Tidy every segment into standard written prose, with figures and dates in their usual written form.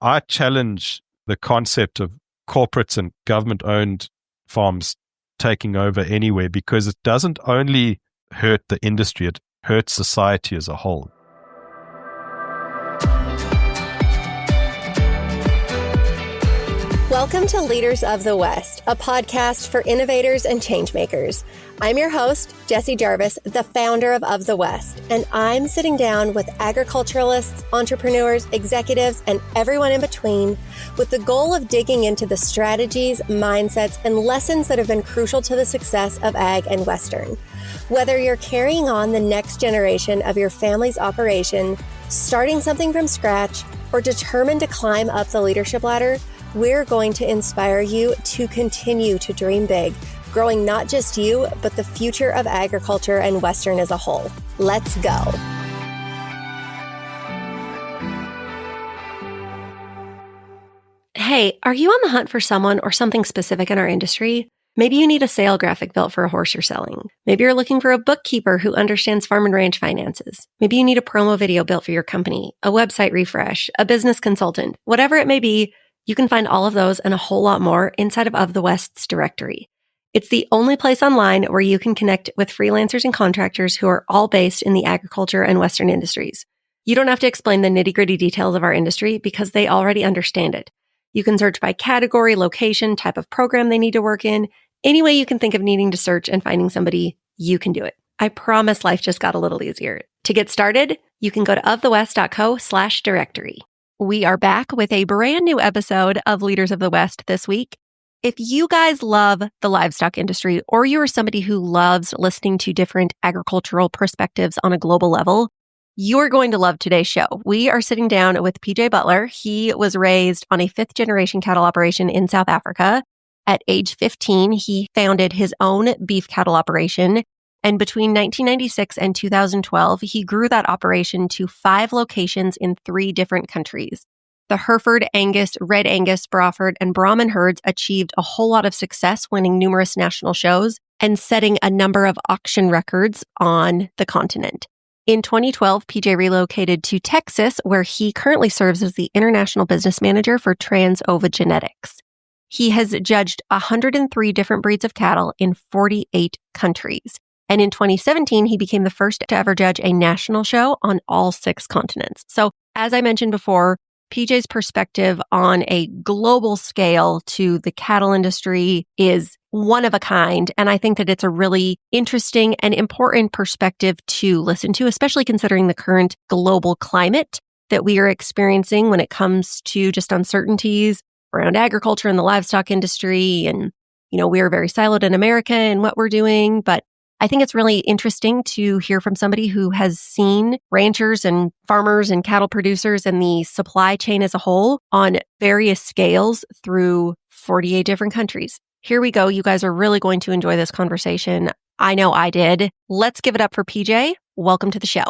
I challenge the concept of corporates and government-owned farms taking over anywhere, because it doesn't only hurt the industry, it hurts society as a whole. Welcome to Leaders of the West, a podcast for innovators and changemakers. I'm your host, Jessie Jarvis, the founder of the West, and I'm sitting down with agriculturalists, entrepreneurs, executives, and everyone in between with the goal of digging into the strategies, mindsets, and lessons that have been crucial to the success of ag and Western. Whether you're carrying on the next generation of your family's operation, starting something from scratch, or determined to climb up the leadership ladder, we're going to inspire you to continue to dream big, growing not just you, but the future of agriculture and Western as a whole. Let's go. Hey, are you on the hunt for someone or something specific in our industry? Maybe you need a sale graphic built for a horse you're selling. Maybe you're looking for a bookkeeper who understands farm and ranch finances. Maybe you need a promo video built for your company, a website refresh, a business consultant, whatever it may be. You can find all of those and a whole lot more inside of the West's directory. It's the only place online where you can connect with freelancers and contractors who are all based in the agriculture and Western industries. You don't have to explain the nitty-gritty details of our industry because they already understand it. You can search by category, location, type of program they need to work in. Any way you can think of needing to search and finding somebody, you can do it. I promise life just got a little easier. To get started, you can go to ofthewest.co/directory. We are back with a brand new episode of Leaders of the West this week. If you guys love the livestock industry, or you are somebody who loves listening to different agricultural perspectives on a global level, you are going to love today's show. We are sitting down with PJ Budler. He was raised on a fifth-generation cattle operation in South Africa. At age 15, he founded his own beef cattle operation. And between 1996 and 2012, he grew that operation to 5 locations in 3 different countries. The Hereford, Angus, Red Angus, Braford, and Brahman herds achieved a whole lot of success, winning numerous national shows and setting a number of auction records on the continent. In 2012, PJ relocated to Texas, where he currently serves as the International Business Manager for Trans-Ova Genetics. He has judged 103 different breeds of cattle in 48 countries. And in 2017, he became the first to ever judge a national show on all 6 continents. So as I mentioned before, PJ's perspective on a global scale to the cattle industry is one of a kind. And I think that it's a really interesting and important perspective to listen to, especially considering the current global climate that we are experiencing when it comes to just uncertainties around agriculture and the livestock industry. And, we are very siloed in America in what we're doing, but I think it's really interesting to hear from somebody who has seen ranchers and farmers and cattle producers and the supply chain as a whole on various scales through 48 different countries. Here we go. You guys are really going to enjoy this conversation. I know I did. Let's give it up for PJ. Welcome to the show.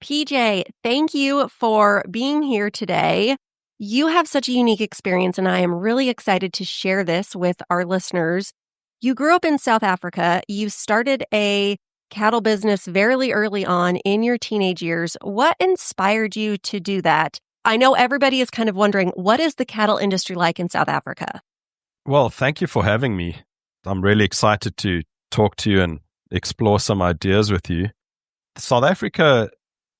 PJ, thank you for being here today. You have such a unique experience, and I am really excited to share this with our listeners. You grew up in South Africa. You started a cattle business very early on in your teenage years. What inspired you to do that? I know everybody is kind of wondering, what is the cattle industry like in South Africa? Well, thank you for having me. I'm really excited to talk to you and explore some ideas with you. South Africa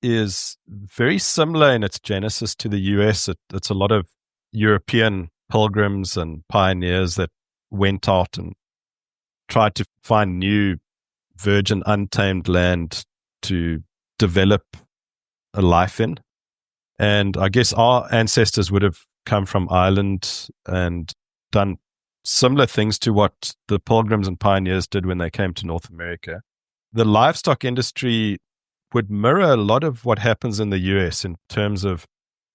is very similar in its genesis to the US. It's a lot of European pilgrims and pioneers that went out and tried to find new virgin untamed land to develop a life in. And I guess our ancestors would have come from Ireland and done similar things to what the pilgrims and pioneers did when they came to North America. The livestock industry would mirror a lot of what happens in the US in terms of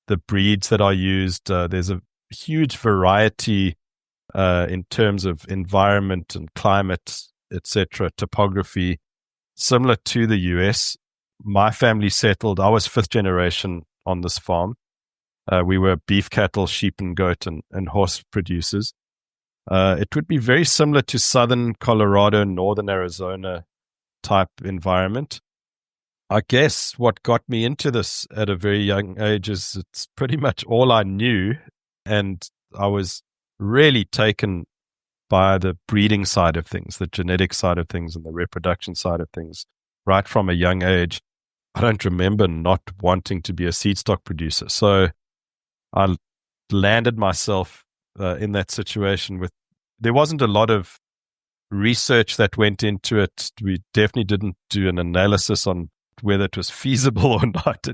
the breeds that are used. There's a huge variety in terms of environment and climate, etc., topography, similar to the US. My family settled, I was 5th generation on this farm. We were beef cattle, sheep and goat and horse producers. It would be very similar to southern Colorado, northern Arizona type environment. I guess what got me into this at a very young age is it's pretty much all I knew. And I was really taken by the breeding side of things, the genetic side of things, and the reproduction side of things right from a young age. I don't remember not wanting to be a seed stock producer. So I landed myself in that situation with, there wasn't a lot of research that went into it. We definitely didn't do an analysis on whether it was feasible or not.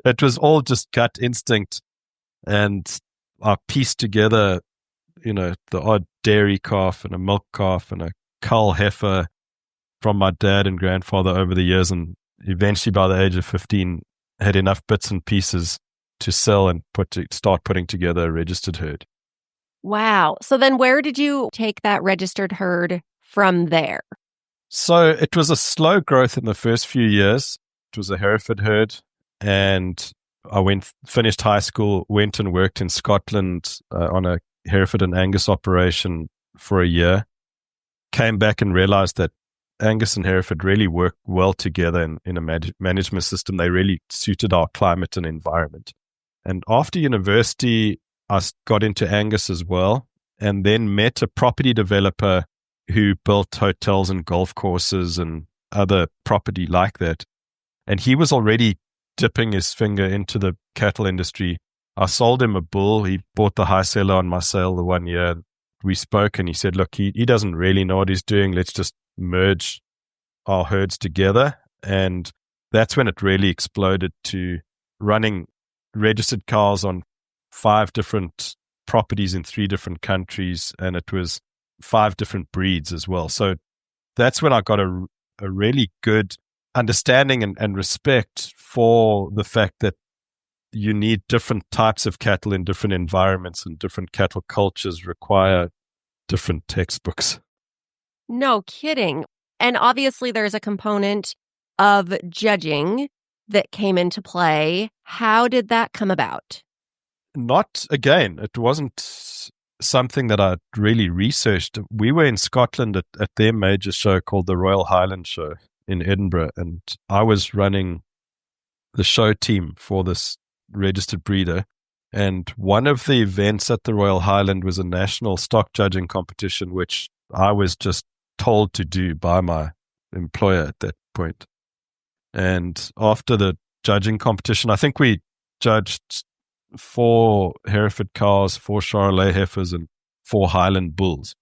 It was all just gut instinct. And I pieced together, the odd dairy calf and a milk calf and a cull heifer from my dad and grandfather over the years. And eventually by the age of 15, had enough bits and pieces to sell and start putting together a registered herd. Wow. So then where did you take that registered herd from there? So it was a slow growth in the first few years. It was a Hereford herd, and I finished high school, went and worked in Scotland on a Hereford and Angus operation for a year. Came back and realized that Angus and Hereford really work well together in a management system. They really suited our climate and environment. And after university, I got into Angus as well, and then met a property developer who built hotels and golf courses and other property like that. And he was already dipping his finger into the cattle industry. I sold him a bull. He bought the high seller on my sale the one year. We spoke and he said, look, he doesn't really know what he's doing. Let's just merge our herds together. And that's when it really exploded to running registered cows on 5 different properties in 3 different countries. And it was 5 different breeds as well. So that's when I got a really good understanding and respect for the fact that you need different types of cattle in different environments, and different cattle cultures require different textbooks. No kidding. And obviously there's a component of judging that came into play. How did that come about? It wasn't something that I really researched. We were in Scotland at their major show called the Royal Highland Show in Edinburgh, and I was running the show team for this registered breeder. And one of the events at the Royal Highland was a national stock judging competition, which I was just told to do by my employer at that point. And after the judging competition, I think we judged 4 Hereford cows, 4 Charolais heifers, and 4 Highland bulls.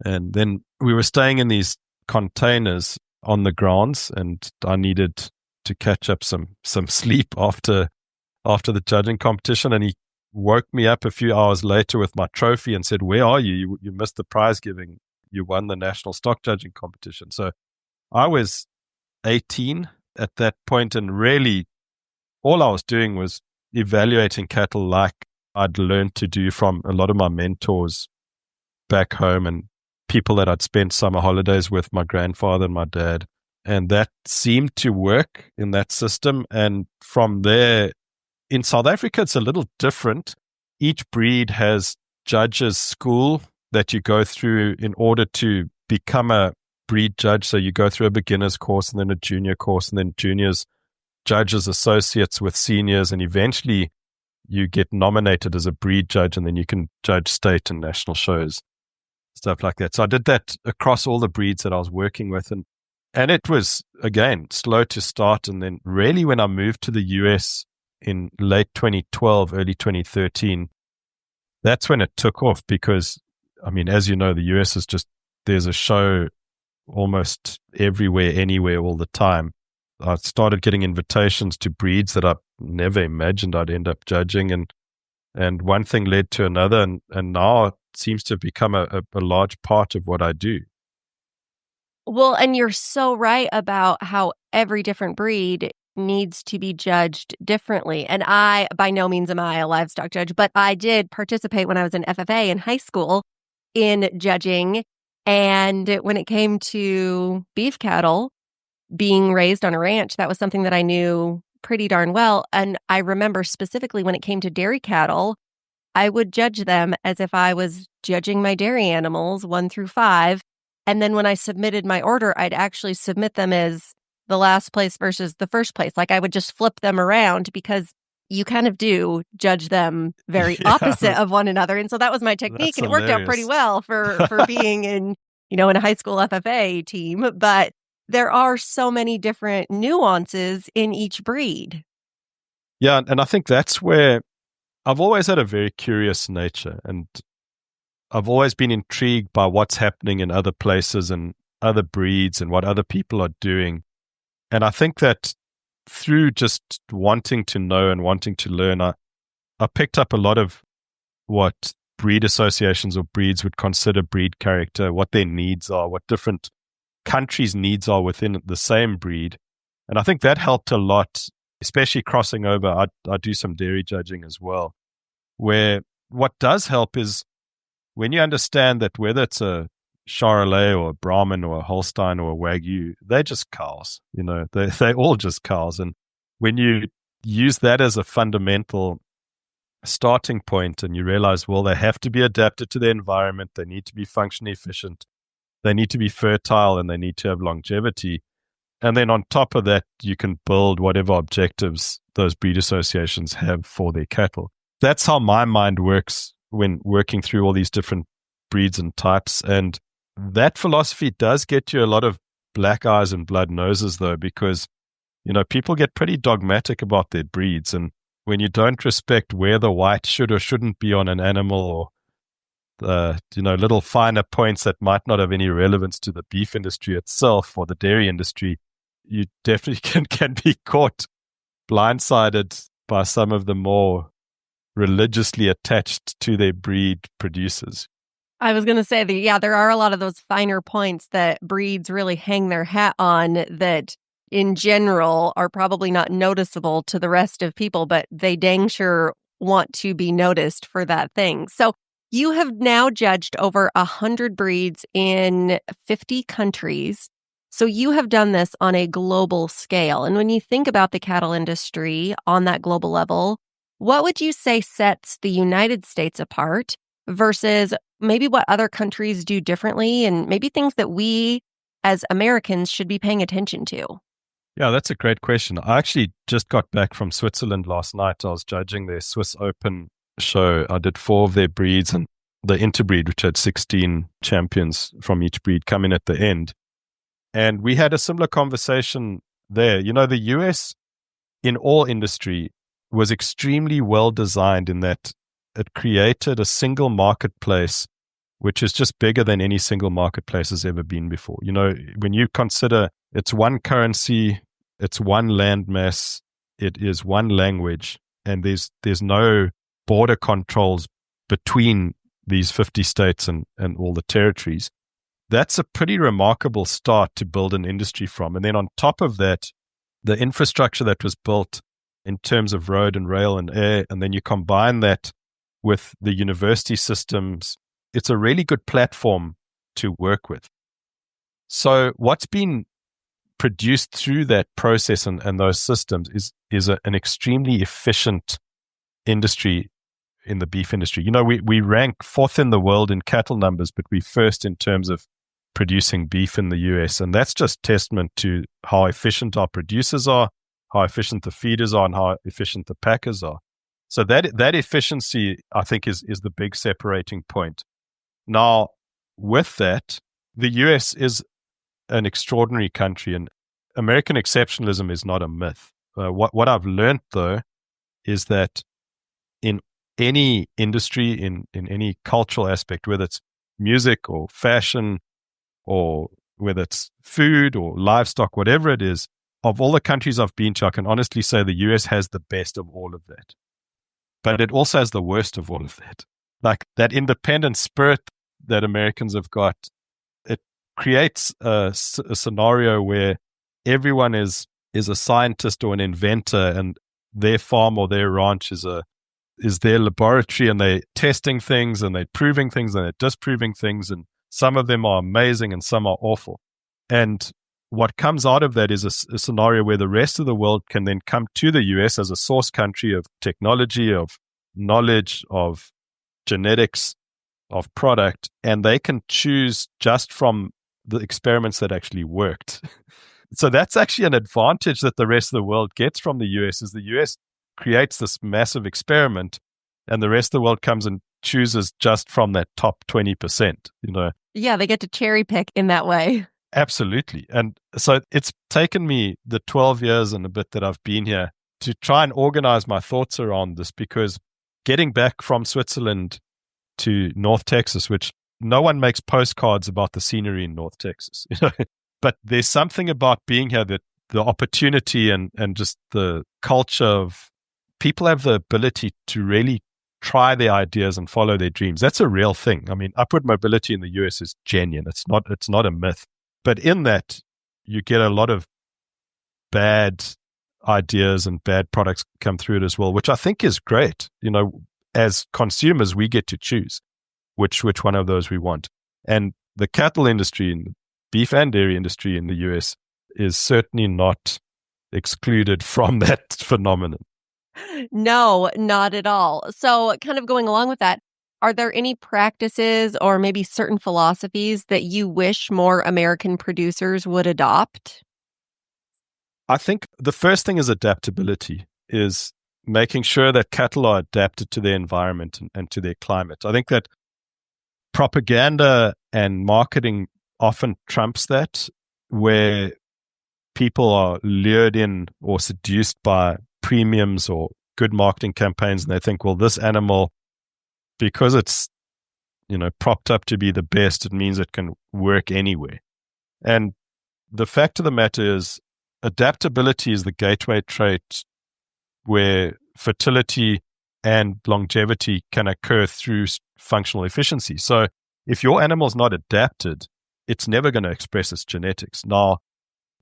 And then we were staying in these containers on the grounds, and I needed to catch up some sleep after the judging competition. And he woke me up a few hours later with my trophy and said, "Where are you? You missed the prize giving. You won the national stock judging competition." So I was 18 at that point, and really all I was doing was evaluating cattle like I'd learned to do from a lot of my mentors back home and people that I'd spent summer holidays with, my grandfather and my dad. And that seemed to work in that system. And from there, in South Africa, it's a little different. Each breed has judges' school that you go through in order to become a breed judge. So you go through a beginner's course and then a junior course, and then juniors judge as associates with seniors, and eventually you get nominated as a breed judge, and then you can judge state and national shows, stuff like that. So I did that across all the breeds that I was working with, and it was, again, slow to start. And then really when I moved to the US in late 2012, early 2013, that's when it took off, because, I mean, as you know, the US is just, there's a show almost everywhere, anywhere, all the time. I started getting invitations to breeds that I never imagined I'd end up judging, and one thing led to another, and now it seems to have become a large part of what I do. Well, and you're so right about how every different breed needs to be judged differently. And I, by no means am I a livestock judge, but I did participate when I was in FFA in high school in judging. And when it came to beef cattle being raised on a ranch, that was something that I knew pretty darn well. And I remember specifically when it came to dairy cattle, I would judge them as if I was judging my dairy animals 1 through 5. And then when I submitted my order, I'd actually submit them as the last place versus the first place. Like I would just flip them around because you kind of do judge them very opposite of one another. And so that was my technique. And it worked out pretty well for being in a high school FFA team. But there are so many different nuances in each breed. Yeah. And I think that's where I've always had a very curious nature. And I've always been intrigued by what's happening in other places and other breeds and what other people are doing. And I think that through just wanting to know and wanting to learn, I picked up a lot of what breed associations or breeds would consider breed character, what their needs are, what different countries' needs are within the same breed. And I think that helped a lot, especially crossing over. I do some dairy judging as well, where what does help is when you understand that whether it's a Charolais or a Brahman or a Holstein or a Wagyu, they're just cows. They're all just cows. And when you use that as a fundamental starting point and you realize, well, they have to be adapted to their environment, they need to be functionally efficient, they need to be fertile, and they need to have longevity. And then on top of that, you can build whatever objectives those breed associations have for their cattle. That's how my mind works when working through all these different breeds and types. And that philosophy does get you a lot of black eyes and blood noses, though, because, people get pretty dogmatic about their breeds. And when you don't respect where the white should or shouldn't be on an animal, or, little finer points that might not have any relevance to the beef industry itself or the dairy industry, you definitely can be caught blindsided by some of the more religiously attached to their breed producers. I was going to say that, there are a lot of those finer points that breeds really hang their hat on that in general are probably not noticeable to the rest of people, but they dang sure want to be noticed for that thing. So you have now judged over 100 breeds in 50 countries. So you have done this on a global scale. And when you think about the cattle industry on that global level, what would you say sets the United States apart versus maybe what other countries do differently and maybe things that we as Americans should be paying attention to? Yeah, that's a great question. I actually just got back from Switzerland last night. I was judging their Swiss Open show. I did 4 of their breeds and the interbreed, which had 16 champions from each breed, come in at the end. And we had a similar conversation there. The US in all industry was extremely well designed in that it created a single marketplace, which is just bigger than any single marketplace has ever been before. When you consider it's one currency, it's one landmass, it is one language, and there's no border controls between these 50 states and all the territories. That's a pretty remarkable start to build an industry from. And then on top of that, the infrastructure that was built in terms of road and rail and air, and then you combine that with the university systems, it's a really good platform to work with. So what's been produced through that process and those systems is an extremely efficient industry in the beef industry. We rank 4th in the world in cattle numbers, but we're 1st in terms of producing beef in the US. And that's just testament to how efficient our producers are, how efficient the feeders are, and how efficient the packers are. So that efficiency, I think, is the big separating point. Now, with that, the US is an extraordinary country, and American exceptionalism is not a myth. What I've learned, though, is that in any industry, in any cultural aspect, whether it's music or fashion or whether it's food or livestock, whatever it is, of all the countries I've been to, I can honestly say the US has the best of all of that. But it also has the worst of all of that. Like that independent spirit that Americans have got, it creates a scenario where everyone is a scientist or an inventor, and their farm or their ranch is their laboratory, and they're testing things and they're proving things and they're disproving things, and some of them are amazing and some are awful. And what comes out of that is a scenario where the rest of the world can then come to the US as a source country of technology, of knowledge, of genetics, of product, and they can choose just from the experiments that actually worked. So that's actually an advantage that the rest of the world gets from the US, is the US creates this massive experiment and the rest of the world comes and chooses just from that top 20%, Yeah, they get to cherry pick in that way. Absolutely. And so it's taken me the 12 years and a bit that I've been here to try and organize my thoughts around this, because getting back from Switzerland to North Texas, which no one makes postcards about the scenery in North Texas, but there's something about being here that the opportunity and just the culture of people have the ability to really try their ideas and follow their dreams. That's a real thing. I mean, upward mobility in the US is genuine. It's not a myth. But in that, you get a lot of bad ideas and bad products come through it as well, which I think is great. As consumers, we get to choose which one of those we want. And the cattle industry and the beef and dairy industry in the US is certainly not excluded from that phenomenon. No, not at all. So kind of going along with that, are there any practices or maybe certain philosophies that you wish more American producers would adopt? I think the first thing is adaptability, is making sure that cattle are adapted to their environment and to their climate. I think that propaganda and marketing often trumps that, where people are lured in or seduced by premiums or good marketing campaigns, and they think, well, this animal, because it's propped up to be the best, it means it can work anywhere. And the fact of the matter is, adaptability is the gateway trait where fertility and longevity can occur through functional efficiency. So if your animal's not adapted, it's never going to express its genetics. Now,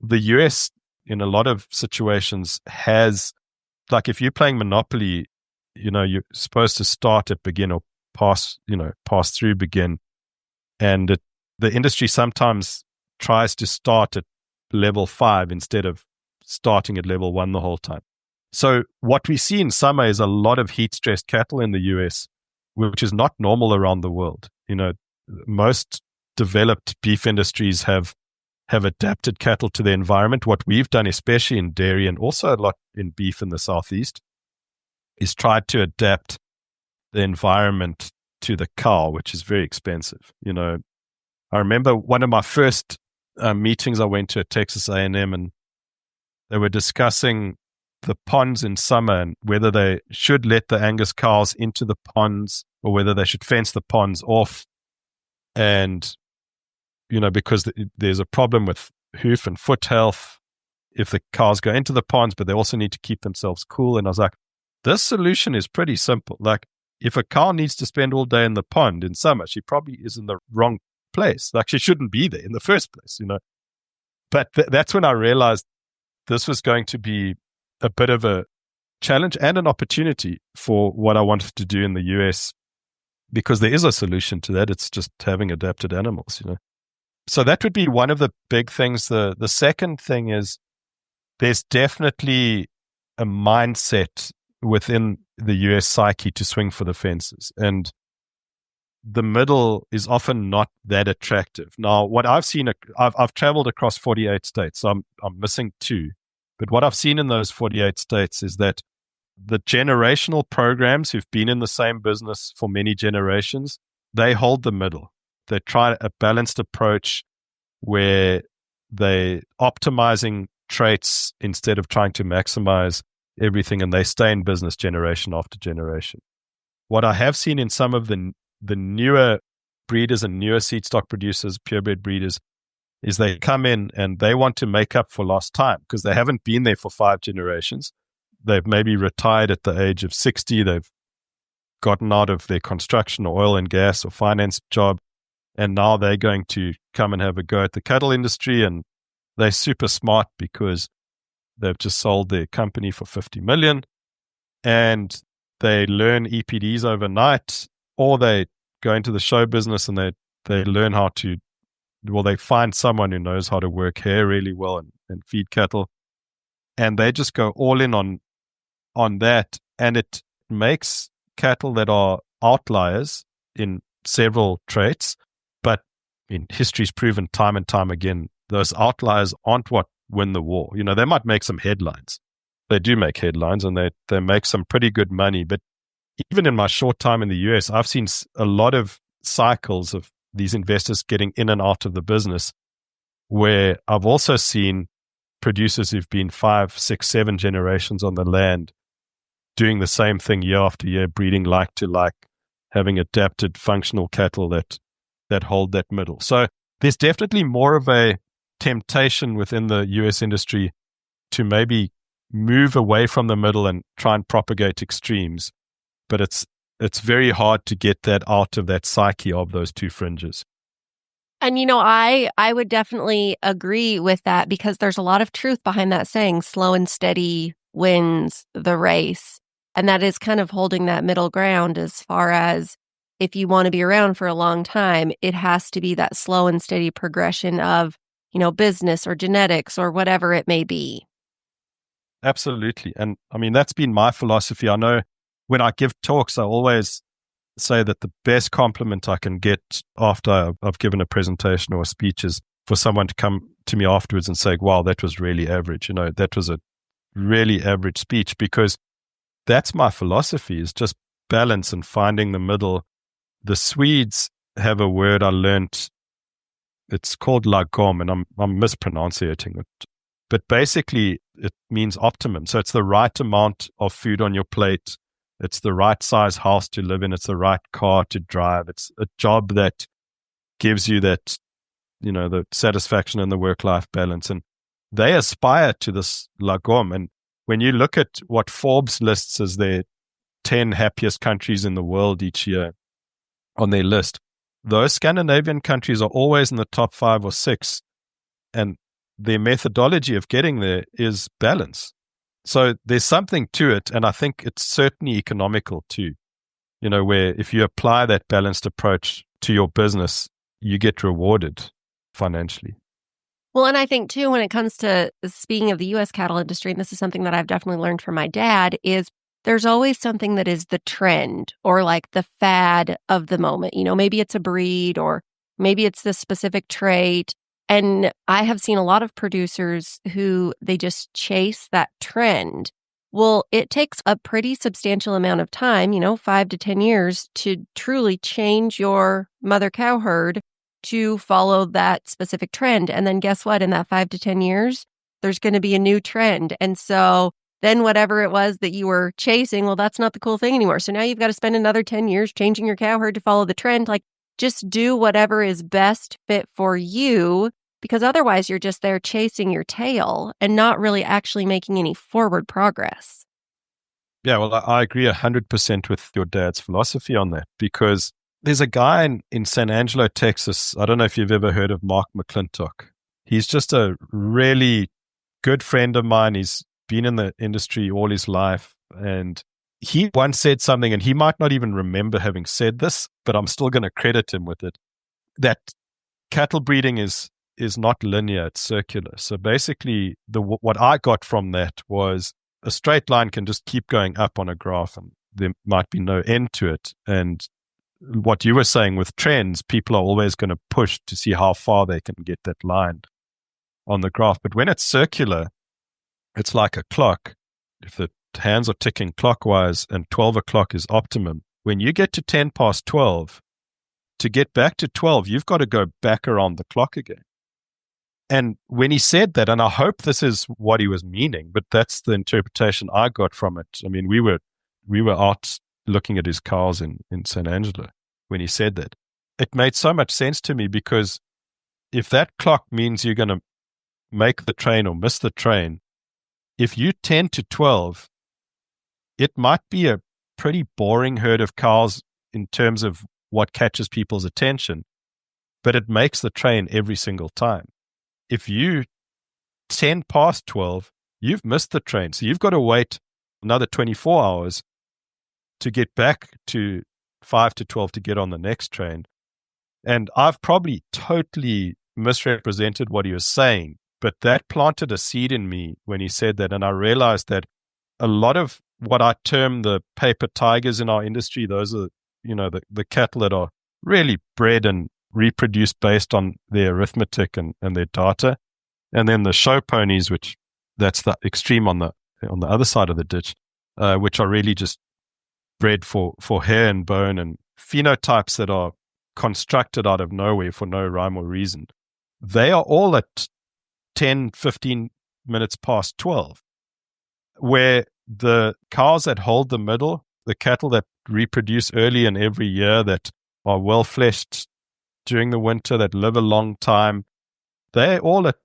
the US, in a lot of situations, has, like, if you're playing Monopoly, you're supposed to start at begin or pass through begin. And the industry sometimes tries to start at level 5 instead of starting at level 1 the whole time. So what we see in summer is a lot of heat-stressed cattle in the US, which is not normal around the world. Most developed beef industries have adapted cattle to the environment. What we've done, especially in dairy and also a lot in beef in the Southeast, is tried to adapt the environment to the cow, which is very expensive. I remember one of my first meetings I went to at Texas A&M, and they were discussing the ponds in summer and whether they should let the Angus cows into the ponds or whether they should fence the ponds off. And, because there's a problem with hoof and foot health if the cows go into the ponds, but they also need to keep themselves cool. And I was like, this solution is pretty simple. Like, if a cow needs to spend all day in the pond in summer, she probably is in the wrong place. Like, she shouldn't be there in the first place, But that's when I realized this was going to be a bit of a challenge and an opportunity for what I wanted to do in the US, because there is a solution to that. It's just having adapted animals, So that would be one of the big things. The second thing is, there's definitely a mindset within the US psyche to swing for the fences. And the middle is often not that attractive. Now, what I've seen, I've traveled across 48 states, so I'm missing 2. But what I've seen in those 48 states is that the generational programs who've been in the same business for many generations, they hold the middle. They try a balanced approach where they optimizing traits instead of trying to maximize everything, and they stay in business generation after generation. What I have seen in some of the newer breeders and newer seed stock producers, purebred breeders, is they come in and they want to make up for lost time because they haven't been there for 5 generations. They've maybe retired at the age of 60. They've gotten out of their construction or oil and gas or finance job, and now they're going to come and have a go at the cattle industry. And they're super smart because they've just sold their company for $50 million, and they learn EPDs overnight, or they go into the show business and they learn how to, they find someone who knows how to work hair really well and feed cattle, and they just go all in on that. And it makes cattle that are outliers in several traits, but in history's proven time and time again, those outliers aren't what win the war. They might make some headlines. They do make headlines, and they make some pretty good money. But even in my short time in the US, I've seen a lot of cycles of these investors getting in and out of the business, where I've also seen producers who've been 5, 6, 7 generations on the land doing the same thing year after year, breeding like to like, having adapted functional cattle that hold that middle. So there's definitely more of a temptation within the US industry to maybe move away from the middle and try and propagate extremes. But it's very hard to get that out of that psyche of those two fringes. And, I would definitely agree with that, because there's a lot of truth behind that saying, slow and steady wins the race. And that is kind of holding that middle ground, as far as if you want to be around for a long time, it has to be that slow and steady progression of, business or genetics or whatever it may be. Absolutely. And I mean, that's been my philosophy. I know when I give talks, I always say that the best compliment I can get after I've given a presentation or a speech is for someone to come to me afterwards and say, wow, that was really average. That was a really average speech, because that's my philosophy, is just balance and finding the middle. The Swedes have a word I learned. It's called lagom, and I'm mispronouncing it. But basically, it means optimum. So it's the right amount of food on your plate. It's the right size house to live in. It's the right car to drive. It's a job that gives you that, the satisfaction and the work-life balance. And they aspire to this lagom. And when you look at what Forbes lists as their 10 happiest countries in the world each year on their list, those Scandinavian countries are always in the top 5 or 6. And their methodology of getting there is balance. So there's something to it, and I think it's certainly economical too, where if you apply that balanced approach to your business, you get rewarded financially. Well, and I think too, when it comes to, speaking of the U.S. cattle industry, and this is something that I've definitely learned from my dad, is there's always something that is the trend or like the fad of the moment. Maybe it's a breed, or maybe it's this specific trait. And I have seen a lot of producers who they just chase that trend. Well, it takes a pretty substantial amount of time, 5 to 10 years, to truly change your mother cow herd to follow that specific trend. And then guess what? In that 5 to 10 years, there's going to be a new trend. And so then whatever it was that you were chasing, well, that's not the cool thing anymore. So now you've got to spend another 10 years changing your cow herd to follow the trend. Like, just do whatever is best fit for you, because otherwise you're just there chasing your tail and not really actually making any forward progress. Yeah, well, I agree 100% with your dad's philosophy on that, because there's a guy in San Angelo, Texas. I don't know if you've ever heard of Mark McClintock. He's just a really good friend of mine. He's been in the industry all his life, and he once said something, and he might not even remember having said this, but I'm still going to credit him with it, that cattle breeding is not linear, it's circular. So basically, what I got from that was a straight line can just keep going up on a graph, and there might be no end to it. And what you were saying with trends, people are always going to push to see how far they can get that line on the graph. But when it's circular, it's like a clock. If the hands are ticking clockwise and 12 o'clock is optimum, when you get to 10 past 12, to get back to 12, you've got to go back around the clock again. And when he said that, and I hope this is what he was meaning, but that's the interpretation I got from it. I mean, we were out looking at his cows in San Angelo when he said that. It made so much sense to me, because if that clock means you're going to make the train or miss the train, if you 10 to 12, it might be a pretty boring herd of cows in terms of what catches people's attention, but it makes the train every single time. If you 10 past 12, you've missed the train. So you've got to wait another 24 hours to get back to 5 to 12 to get on the next train. And I've probably totally misrepresented what he was saying, but that planted a seed in me when he said that. And I realized that a lot of what I term the paper tigers in our industry, those are, the cattle that are really bred and reproduced based on their arithmetic and their data. And then the show ponies, which that's the extreme on the other side of the ditch, which are really just bred for hair and bone and phenotypes that are constructed out of nowhere for no rhyme or reason. They are all at 10, 15 minutes past 12, where the cows that hold the middle, the cattle that reproduce early and every year, that are well fleshed during the winter, that live a long time, they're all at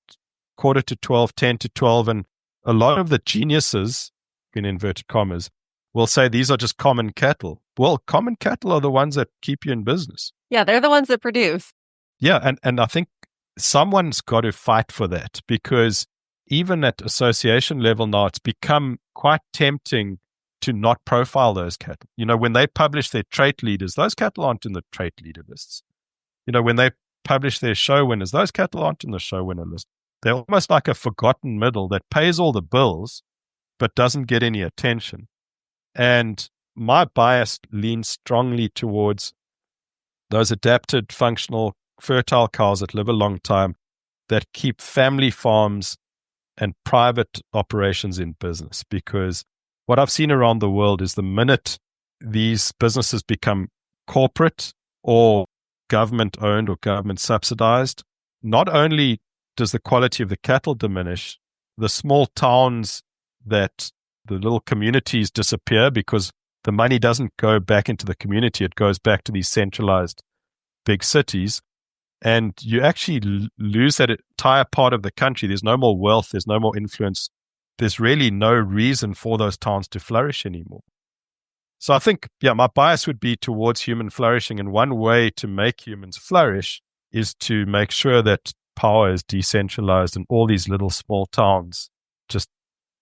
quarter to 12, 10 to 12. And a lot of the geniuses, in inverted commas, will say these are just common cattle. Well, common cattle are the ones that keep you in business. Yeah, they're the ones that produce. Yeah, and I think someone's got to fight for that, because even at association level now, it's become quite tempting to not profile those cattle. When they publish their trait leaders, those cattle aren't in the trait leader lists. When they publish their show winners, those cattle aren't in the show winner list. They're almost like a forgotten middle that pays all the bills but doesn't get any attention. And my bias leans strongly towards those adapted, functional, fertile cows that live a long time, that keep family farms and private operations in business. Because what I've seen around the world is the minute these businesses become corporate or government owned or government subsidized, not only does the quality of the cattle diminish, the small towns, that the little communities disappear, because the money doesn't go back into the community. It goes back to these centralized big cities. And you actually lose that entire part of the country. There's no more wealth. There's no more influence. There's really no reason for those towns to flourish anymore. So I think, my bias would be towards human flourishing. And one way to make humans flourish is to make sure that power is decentralized and all these little small towns just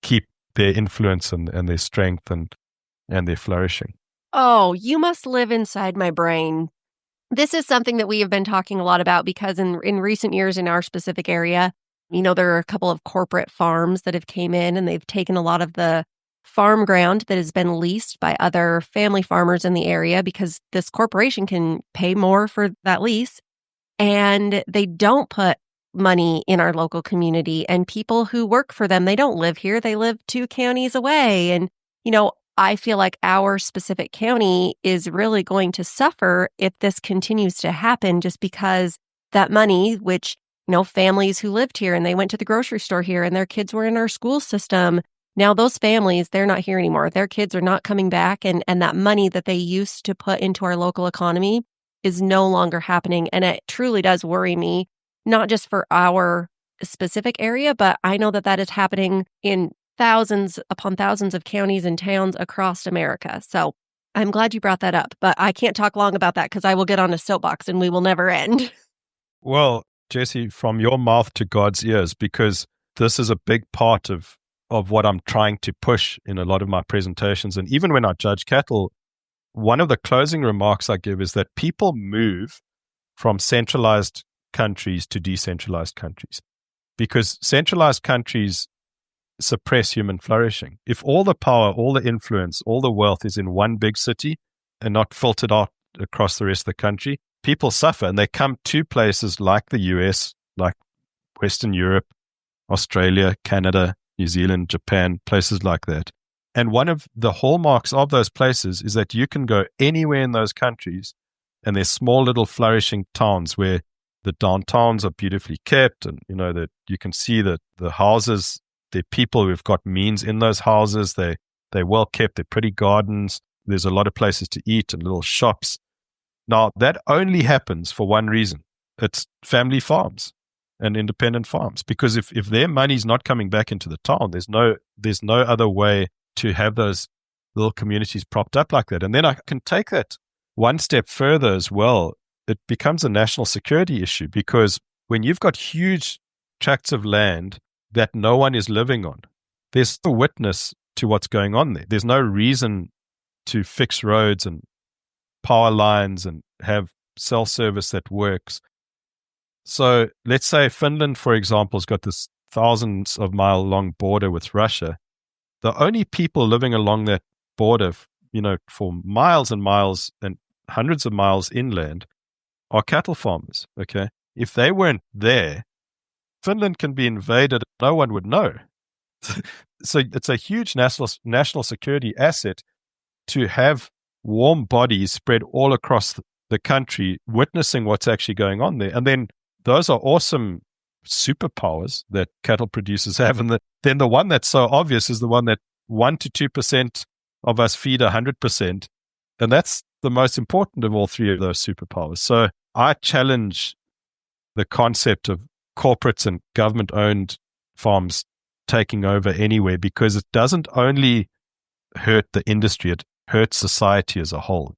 keep their influence and their strength and their flourishing. Oh, you must live inside my brain. This is something that we have been talking a lot about, because in recent years in our specific area, there are a couple of corporate farms that have came in, and they've taken a lot of the farm ground that has been leased by other family farmers in the area, because this corporation can pay more for that lease. And they don't put money in our local community, and people who work for them, they don't live here. They live 2 counties away. And, I feel like our specific county is really going to suffer if this continues to happen, just because that money, which, families who lived here and they went to the grocery store here and their kids were in our school system, now those families, they're not here anymore. Their kids are not coming back. And that money that they used to put into our local economy is no longer happening. And it truly does worry me, not just for our specific area, but I know that is happening in thousands upon thousands of counties and towns across America. So I'm glad you brought that up, but I can't talk long about that because I will get on a soapbox and we will never end. Well, Jesse, from your mouth to God's ears, because this is a big part of what I'm trying to push in a lot of my presentations. And even when I judge cattle, one of the closing remarks I give is that people move from centralized countries to decentralized countries, because centralized countries suppress human flourishing. If all the power, all the influence, all the wealth is in one big city and not filtered out across the rest of the country, people suffer. And they come to places like the US, like Western Europe, Australia, Canada, New Zealand, Japan, places like that. And one of the hallmarks of those places is that you can go anywhere in those countries and there's small little flourishing towns where the downtowns are beautifully kept, and that you can see that the houses, they're people who've got means in those houses. They're well kept. They're pretty gardens. There's a lot of places to eat and little shops. Now, that only happens for one reason. It's family farms and independent farms. Because if their money's not coming back into the town, there's no other way to have those little communities propped up like that. And then I can take that one step further as well. It becomes a national security issue, because when you've got huge tracts of land that no one is living on, there's no witness to what's going on there. There's no reason to fix roads and power lines and have cell service that works. So let's say Finland, for example, has got this thousands of mile long border with Russia. The only people living along that border, for miles and miles and hundreds of miles inland are cattle farmers. Okay. If they weren't there, Finland can be invaded, no one would know. So it's a huge national security asset to have warm bodies spread all across the country, witnessing what's actually going on there. And then those are awesome superpowers that cattle producers have. And then the one that's so obvious is the one that 1 to 2% of us feed 100%. And that's the most important of all three of those superpowers. So I challenge the concept of corporates and government-owned farms taking over anywhere, because it doesn't only hurt the industry, it hurts society as a whole.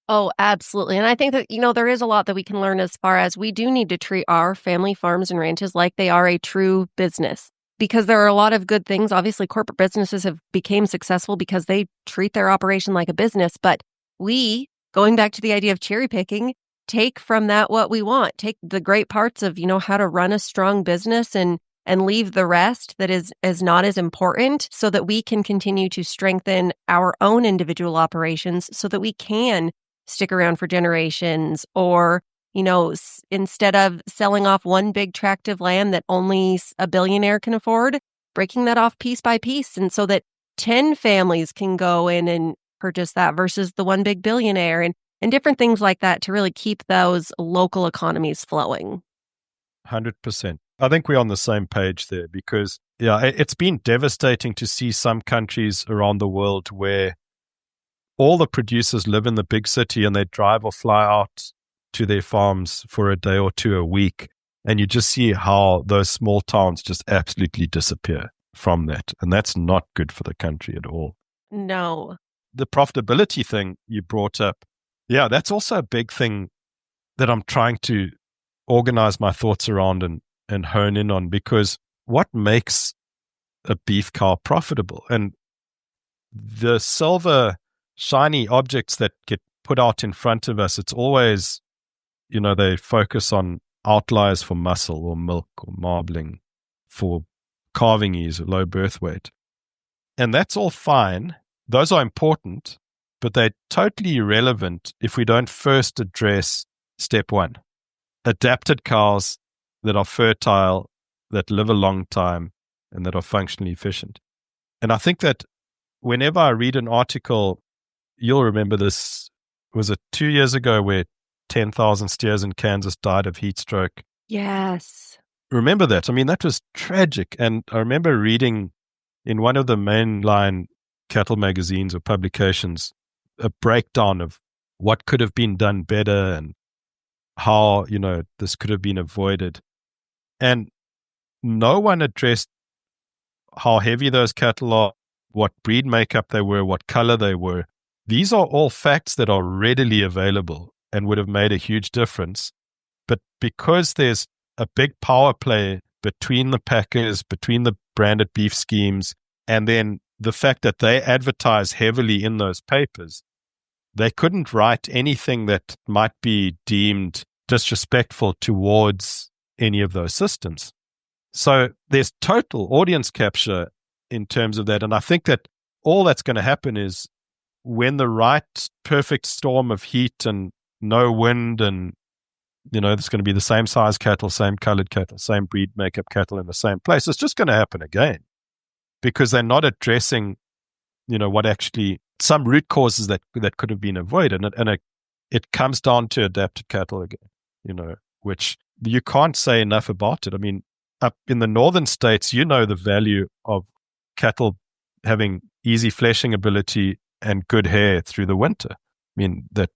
Oh, absolutely. And I think that, there is a lot that we can learn as far as we do need to treat our family farms and ranches like they are a true business, because there are a lot of good things. Obviously, corporate businesses have become successful because they treat their operation like a business. But we, going back to the idea of cherry picking, take from that what we want, take the great parts of, how to run a strong business and leave the rest that is not as important, so that we can continue to strengthen our own individual operations so that we can stick around for generations, or, instead of selling off one big tract of land that only a billionaire can afford, breaking that off piece by piece. And so that 10 families can go in and purchase that versus the one big billionaire, and different things like that to really keep those local economies flowing. 100%. I think we're on the same page there, because, it's been devastating to see some countries around the world where all the producers live in the big city and they drive or fly out to their farms for a day or two a week. And you just see how those small towns just absolutely disappear from that. And that's not good for the country at all. No. The profitability thing you brought up, that's also a big thing that I'm trying to organize my thoughts around and hone in on, because what makes a beef cow profitable? And the silver shiny objects that get put out in front of us, it's always, they focus on outliers for muscle or milk or marbling, for calving ease or low birth weight. And that's all fine. Those are important, but they're totally irrelevant if we don't first address step one: adapted cows that are fertile, that live a long time, and that are functionally efficient. And I think that whenever I read an article, you'll remember this, was it 2 years ago where 10,000 steers in Kansas died of heat stroke? Yes. Remember that? I mean, that was tragic. And I remember reading in one of the mainline cattle magazines or publications a breakdown of what could have been done better and how, this could have been avoided. And no one addressed how heavy those cattle are, what breed makeup they were, what color they were. These are all facts that are readily available and would have made a huge difference. But because there's a big power play between the packers, between the branded beef schemes, and then the fact that they advertise heavily in those papers, they couldn't write anything that might be deemed disrespectful towards any of those systems. So there's total audience capture in terms of that. And I think that all that's going to happen is when the right perfect storm of heat and no wind, and there's going to be the same size cattle, same colored cattle, same breed makeup cattle in the same place, it's just going to happen again, because they're not addressing what actually some root causes that could have been avoided. And it comes down to adapted cattle again, which you can't say enough about it. I mean, up in the northern states, the value of cattle having easy fleshing ability and good hair through the winter. I mean, that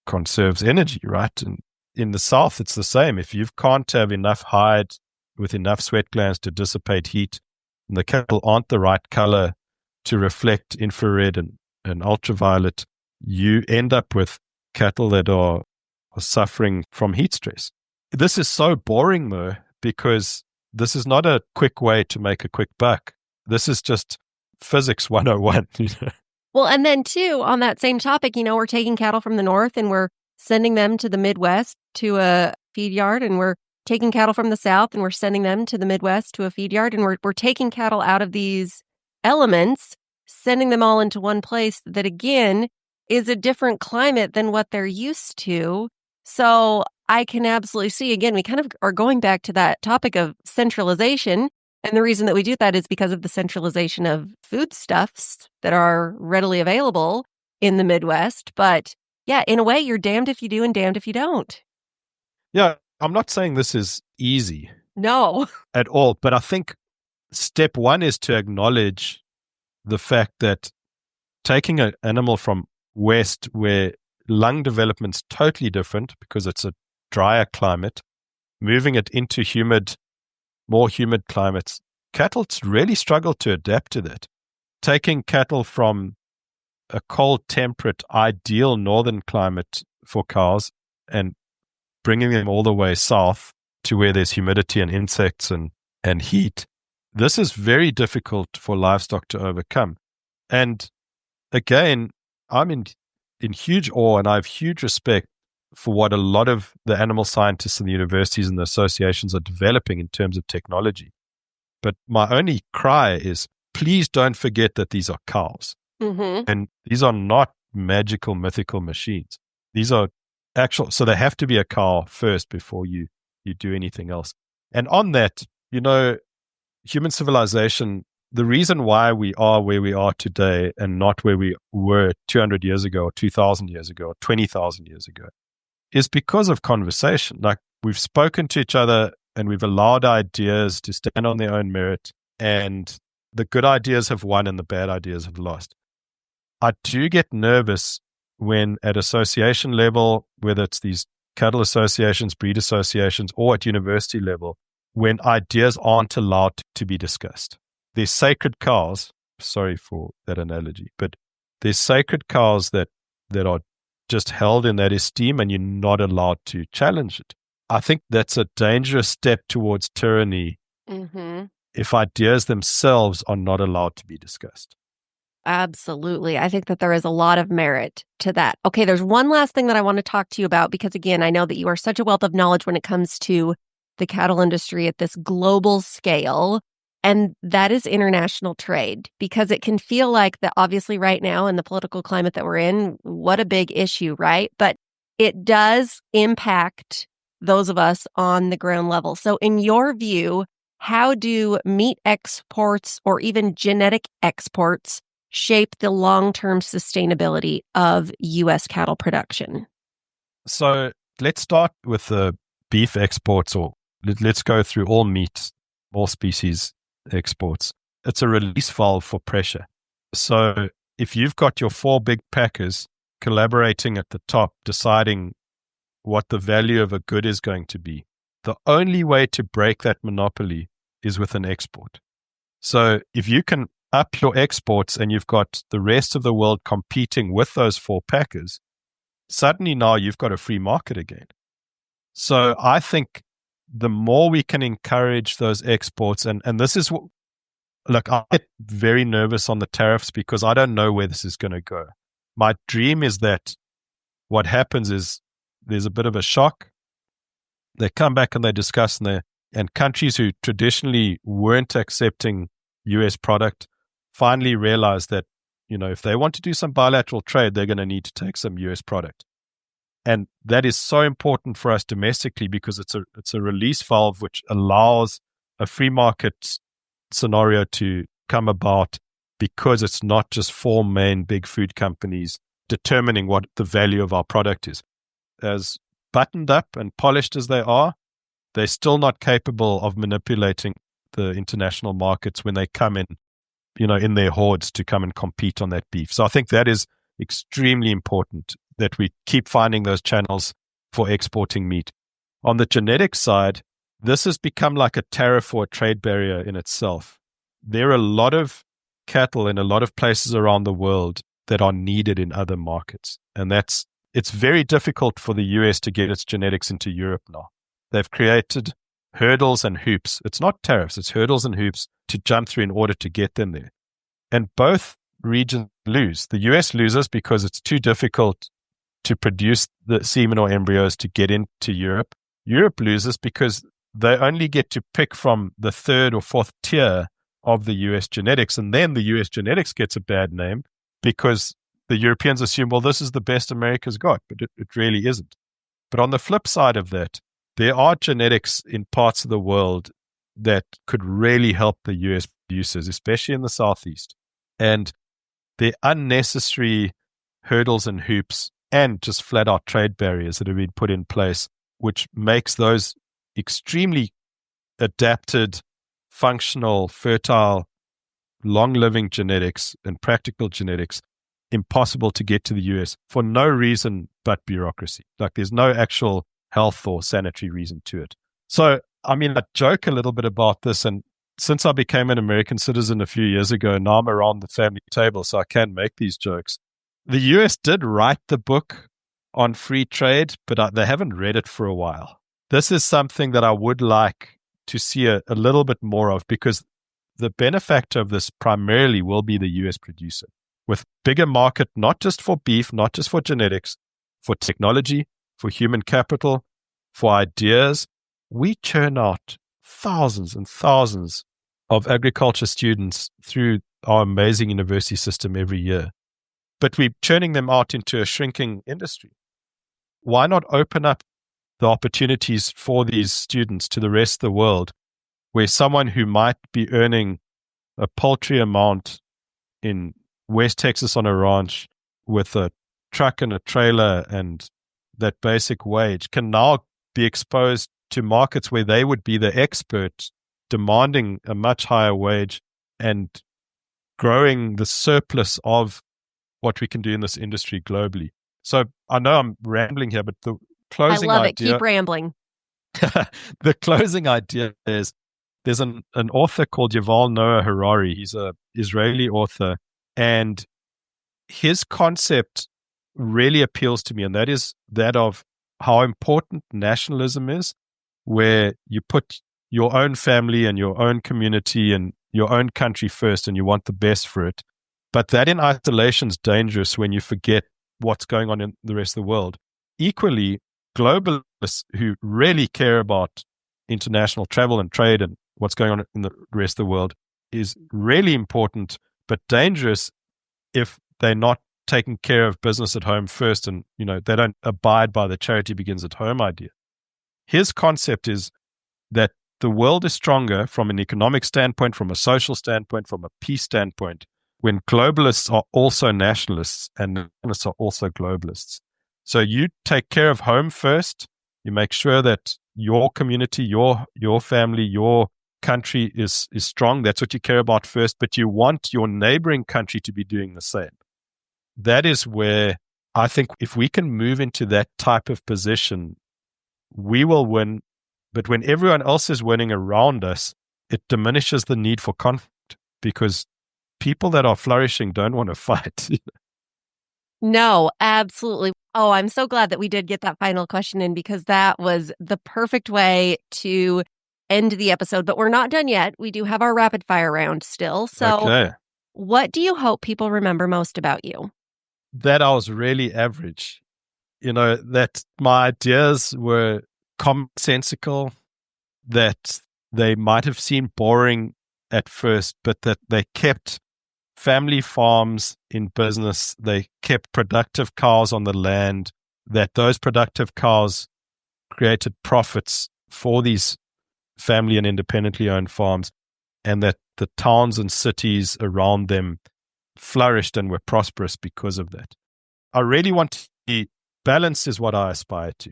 conserves energy, right? And in the south, it's the same. If you can't have enough hide with enough sweat glands to dissipate heat, and the cattle aren't the right color to reflect infrared and ultraviolet, you end up with cattle that are suffering from heat stress. This is so boring, though, because this is not a quick way to make a quick buck. This is just physics 101. Well, and then too, on that same topic, we're taking cattle from the north and we're sending them to the Midwest to a feed yard, and we're taking cattle from the south and we're sending them to the Midwest to a feed yard, and we're taking cattle out of these elements, sending them all into one place that, again, is a different climate than what they're used to. So I can absolutely see, again, we kind of are going back to that topic of centralization. And the reason that we do that is because of the centralization of foodstuffs that are readily available in the Midwest. But yeah, in a way, you're damned if you do and damned if you don't. Yeah, I'm not saying this is easy. No. At all. But I think step one is to acknowledge the fact that taking an animal from west where lung development's totally different because it's a drier climate, moving it into more humid climates, cattle really struggle to adapt to that. Taking cattle from a cold, temperate, ideal northern climate for cows and bringing them all the way south to where there's humidity and insects and heat, this is very difficult for livestock to overcome. And again, I'm in huge awe and I have huge respect for what a lot of the animal scientists and the universities and the associations are developing in terms of technology. But my only cry is, please don't forget that these are cows. Mm-hmm. And these are not magical, mythical machines. These are actual, so they have to be a cow first before you do anything else. And on that, human civilization, the reason why we are where we are today and not where we were 200 years ago or 2,000 years ago or 20,000 years ago is because of conversation. Like, we've spoken to each other and we've allowed ideas to stand on their own merit, and the good ideas have won and the bad ideas have lost. I do get nervous when at association level, whether it's these cattle associations, breed associations, or at university level, when ideas aren't allowed to be discussed. There's sacred cows, sorry for that analogy, but there's sacred cows that are just held in that esteem and you're not allowed to challenge it. I think that's a dangerous step towards tyranny if ideas themselves are not allowed to be discussed. Absolutely. I think that there is a lot of merit to that. Okay, there's one last thing that I want to talk to you about because, again, I know that you are such a wealth of knowledge when it comes to the cattle industry at this global scale, and that is international trade, because it can feel like that obviously right now in the political climate that we're in, what a big issue, right? But it does impact those of us on the ground level. So in your view, how do meat exports or even genetic exports shape the long-term sustainability of U.S. cattle production? So let's start with the beef exports, or let's go through all meat, all species exports. It's a release valve for pressure. So if you've got your 4 big packers collaborating at the top, deciding what the value of a good is going to be, the only way to break that monopoly is with an export. So if you can up your exports and you've got the rest of the world competing with those 4 packers, suddenly now you've got a free market again. So I think the more we can encourage those exports, and this is what, look, I get very nervous on the tariffs because I don't know where this is going to go. My dream is that what happens is there's a bit of a shock. They come back and they discuss, and countries who traditionally weren't accepting US product finally realize that, if they want to do some bilateral trade, they're going to need to take some US product. And that is so important for us domestically because it's a release valve which allows a free market scenario to come about, because it's not just 4 main big food companies determining what the value of our product is. As buttoned up and polished as they are, they're still not capable of manipulating the international markets when they come in their hordes to come and compete on that beef. So I think that is extremely important, that we keep finding those channels for exporting meat. On the genetic side, this has become like a tariff or a trade barrier in itself. There are a lot of cattle in a lot of places around the world that are needed in other markets. And it's very difficult for the US to get its genetics into Europe now. They've created hurdles and hoops. It's not tariffs, it's hurdles and hoops to jump through in order to get them there. And both regions lose. The US loses because it's too difficult to produce the semen or embryos to get into Europe. Europe loses because they only get to pick from the 3rd or 4th tier of the US genetics. And then the US genetics gets a bad name because the Europeans assume, well, this is the best America's got, but it really isn't. But on the flip side of that, there are genetics in parts of the world that could really help the US producers, especially in the Southeast. And the unnecessary hurdles and hoops and just flat out trade barriers that have been put in place, which makes those extremely adapted, functional, fertile, long-living genetics and practical genetics impossible to get to the US for no reason but bureaucracy. Like there's no actual health or sanitary reason to it. So, I mean, I joke a little bit about this, and since I became an American citizen a few years ago, now I'm around the family table, so I can make these jokes. The US did write the book on free trade, but they haven't read it for a while. This is something that I would like to see a little bit more of, because the benefactor of this primarily will be the US producer, with bigger market, not just for beef, not just for genetics, for technology, for human capital, for ideas. We churn out thousands and thousands of agriculture students through our amazing university system every year, but we're churning them out into a shrinking industry. Why not open up the opportunities for these students to the rest of the world, where someone who might be earning a paltry amount in West Texas on a ranch with a truck and a trailer and that basic wage can now be exposed to markets where they would be the expert, demanding a much higher wage and growing the surplus of what we can do in this industry globally. So I know I'm rambling here, but the closing idea... I love it. Keep rambling. The closing idea is there's an author called Yuval Noah Harari. He's an Israeli author, and his concept really appeals to me, and that is that of how important nationalism is, where you put your own family and your own community and your own country first, and you want the best for it. But that in isolation is dangerous when you forget what's going on in the rest of the world. Equally, globalists who really care about international travel and trade and what's going on in the rest of the world is really important, but dangerous if they're not taking care of business at home first, and they don't abide by the charity begins at home idea. His concept is that the world is stronger from an economic standpoint, from a social standpoint, from a peace standpoint, when globalists are also nationalists and nationalists are also globalists. So you take care of home first. You make sure that your community, your family, your country is strong. That's what you care about first, but you want your neighboring country to be doing the same. That is where I think if we can move into that type of position, we will win. But when everyone else is winning around us, it diminishes the need for conflict, because people that are flourishing don't want to fight. No, absolutely. Oh, I'm so glad that we did get that final question in, because that was the perfect way to end the episode. But we're not done yet. We do have our rapid fire round still. So okay. What do you hope people remember most about you? That I was really average. That my ideas were commonsensical, that they might have seemed boring at first, but that they kept family farms in business. They kept productive cows on the land, that those productive cows created profits for these family and independently owned farms, and that the towns and cities around them flourished and were prosperous because of that. I really want to be balanced is what I aspire to.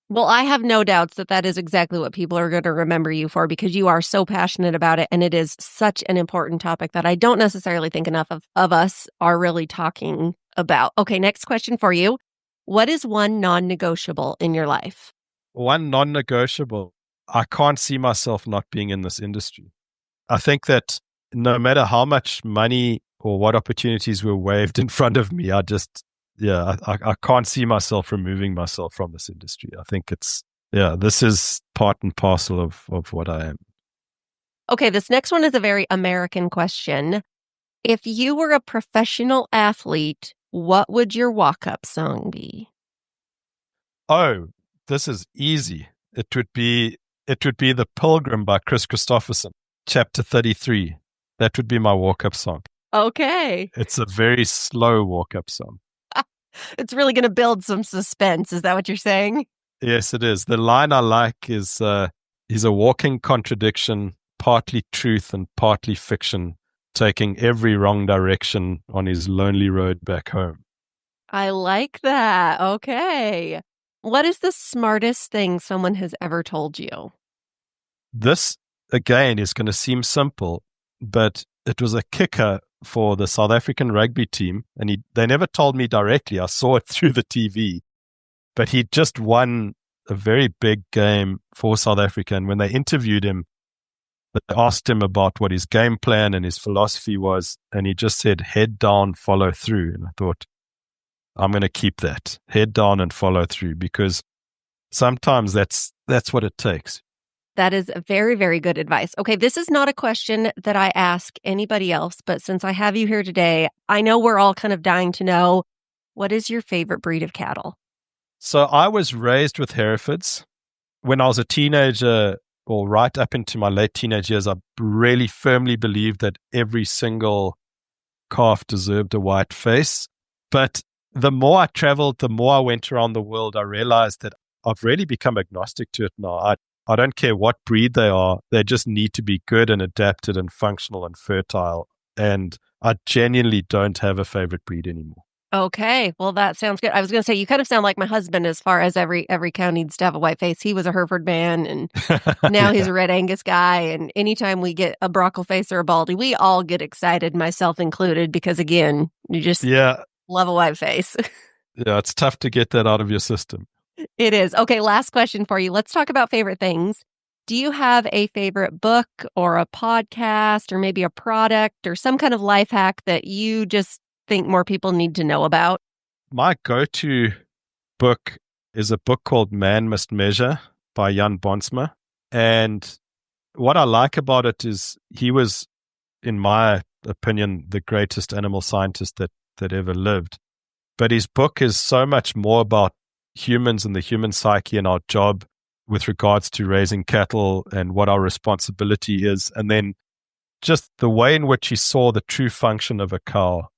Well, I have no doubts that that is exactly what people are going to remember you for, because you are so passionate about it, and it is such an important topic that I don't necessarily think enough of us are really talking about. Okay, next question for you. What is one non-negotiable in your life? One non-negotiable. I can't see myself not being in this industry. I think that no matter how much money or what opportunities were waved in front of me, I can't see myself removing myself from this industry. I think this is part and parcel of what I am. Okay, this next one is a very American question. If you were a professional athlete, what would your walk-up song be? Oh, this is easy. It would be The Pilgrim by Chris Christopherson, chapter 33. That would be my walk-up song. Okay. It's a very slow walk-up song. It's really going to build some suspense. Is that what you're saying? Yes, it is. The line I like is he's a walking contradiction, partly truth and partly fiction, taking every wrong direction on his lonely road back home. I like that. Okay. What is the smartest thing someone has ever told you? This, again, is going to seem simple, but it was a kicker for the South African rugby team. And they never told me directly. I saw it through the TV. But he just won a very big game for South Africa. And when they interviewed him, they asked him about what his game plan and his philosophy was. And he just said, head down, follow through. And I thought, I'm going to keep that. Head down and follow through, because sometimes that's what it takes. That is very, very good advice. Okay, this is not a question that I ask anybody else, but since I have you here today, I know we're all kind of dying to know, what is your favorite breed of cattle? So I was raised with Herefords. When I was a teenager, or right up into my late teenage years, I really firmly believed that every single calf deserved a white face. But the more I traveled, the more I went around the world, I realized that I've really become agnostic to it now. I don't care what breed they are. They just need to be good and adapted and functional and fertile. And I genuinely don't have a favorite breed anymore. Okay, well, that sounds good. I was going to say, you kind of sound like my husband as far as every cow needs to have a white face. He was a Hereford man, and now he's a Red Angus guy. And anytime we get a Brockle face or a Baldy, we all get excited, myself included, because again, you just love a white face. Yeah, it's tough to get that out of your system. It is. Okay, last question for you. Let's talk about favorite things. Do you have a favorite book or a podcast or maybe a product or some kind of life hack that you just think more people need to know about? My go-to book is a book called Man Must Measure by Jan Bonsma. And what I like about it is he was, in my opinion, the greatest animal scientist that ever lived. But his book is so much more about humans and the human psyche and our job with regards to raising cattle and what our responsibility is. And then just the way in which he saw the true function of a cow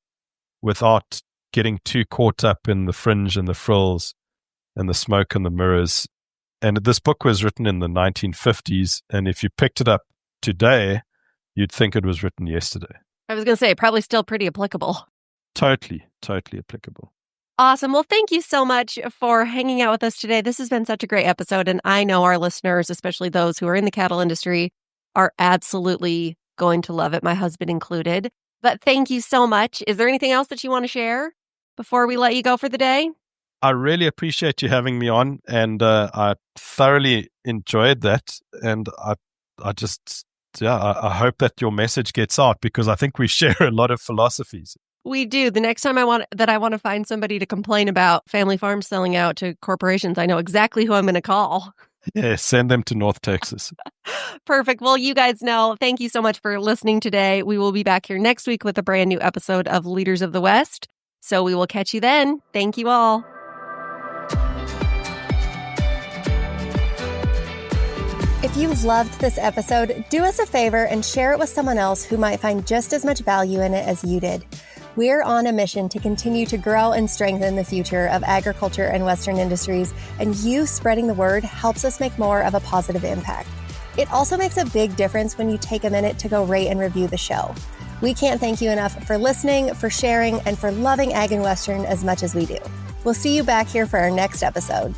without getting too caught up in the fringe and the frills and the smoke and the mirrors. And this book was written in the 1950s. And if you picked it up today, you'd think it was written yesterday. I was going to say, probably still pretty applicable. Totally applicable. Awesome. Well, thank you so much for hanging out with us today. This has been such a great episode. And I know our listeners, especially those who are in the cattle industry, are absolutely going to love it, my husband included. But thank you so much. Is there anything else that you want to share before we let you go for the day? I really appreciate you having me on, and I thoroughly enjoyed that. And I hope that your message gets out, because I think we share a lot of philosophies. We do. The next time I want to find somebody to complain about family farms selling out to corporations, I know exactly who I'm going to call. Yeah, send them to North Texas. Perfect. Well, you guys know, thank you so much for listening today. We will be back here next week with a brand new episode of Leaders of the West. So we will catch you then. Thank you all. If you loved this episode, do us a favor and share it with someone else who might find just as much value in it as you did. We're on a mission to continue to grow and strengthen the future of agriculture and Western industries, and you spreading the word helps us make more of a positive impact. It also makes a big difference when you take a minute to go rate and review the show. We can't thank you enough for listening, for sharing, and for loving Ag and Western as much as we do. We'll see you back here for our next episode.